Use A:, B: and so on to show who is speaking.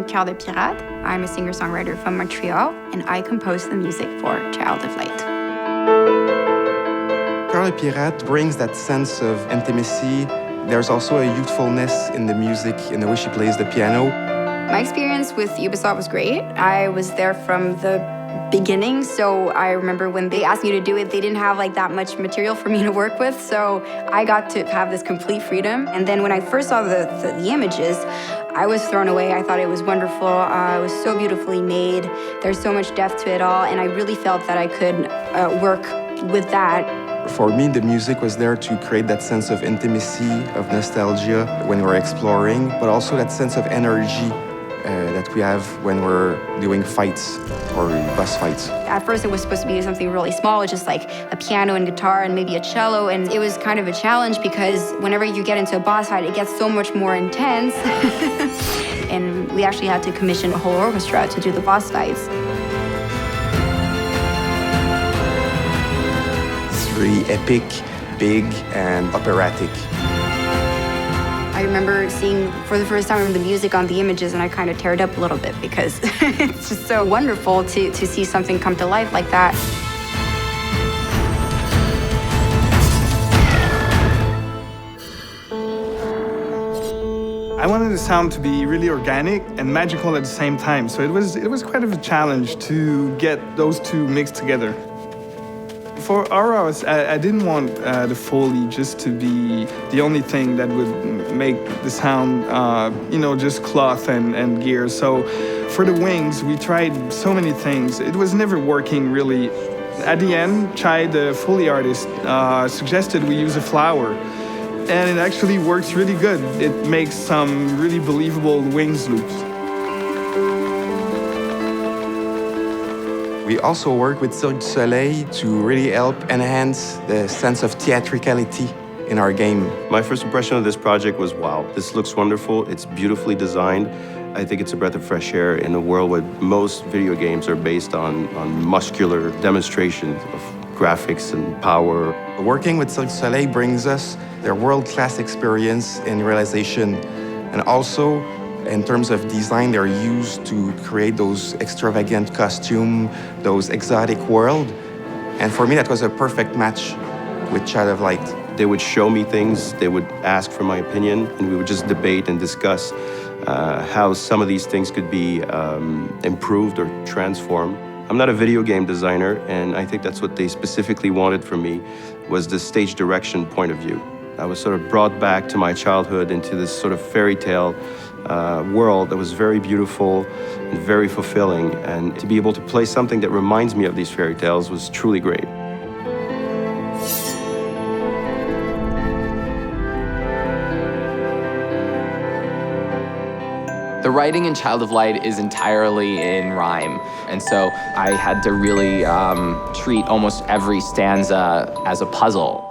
A: I'm Cœur de Pirate. I'm a singer-songwriter from Montreal, and I compose the music for Child of Light.
B: Cœur de Pirate brings that sense of intimacy. There's also a youthfulness in the music, in the way she plays the piano.
A: My experience with Ubisoft was great. I was there from the beginning, so I remember when they asked me to do it, they didn't have like that much material for me to work with, so I got to have this complete freedom. And then when I first saw the images, I was thrown away. I thought it was wonderful. It was so beautifully made. There's so much depth to it all, and I really felt that I could work with that.
B: For me, the music was there to create that sense of intimacy, of nostalgia when we're exploring, but also that sense of energy that we have when we're doing fights or boss fights.
A: At first it was supposed to be something really small, just like a piano and guitar and maybe a cello, and it was kind of a challenge because whenever you get into a boss fight, it gets so much more intense. And we actually had to commission a whole orchestra to do the boss fights.
B: It's really epic, big, and operatic.
A: I remember seeing for the first time the music on the images, and I kind of teared up a little bit because it's just so wonderful to see something come to life like that.
C: I wanted the sound to be really organic and magical at the same time, so it was quite of a challenge to get those two mixed together. For Aura, I didn't want the Foley just to be the only thing that would make the sound, just cloth and gear. So for the wings, we tried so many things. It was never working really. At the end, Chai, the Foley artist, suggested we use a flower. And it actually works really good. It makes some really believable wings loops.
B: We also work with Cirque du Soleil to really help enhance the sense of theatricality in our game.
D: My first impression of this project was, wow, this looks wonderful. It's beautifully designed. I think it's a breath of fresh air in a world where most video games are based on muscular demonstrations of graphics and power.
B: Working with Cirque du Soleil brings us their world-class experience in realization, and also in terms of design, they're used to create those extravagant costumes, those exotic world. And for me, that was a perfect match with Child of Light.
D: They would show me things, they would ask for my opinion, and we would just debate and discuss how some of these things could be improved or transformed. I'm not a video game designer, and I think that's what they specifically wanted from me, was the stage direction point of view. I was sort of brought back to my childhood into this sort of fairy tale world that was very beautiful and very fulfilling. And to be able to play something that reminds me of these fairy tales was truly great.
E: The writing in Child of Light is entirely in rhyme, and so I had to really treat almost every stanza as a puzzle.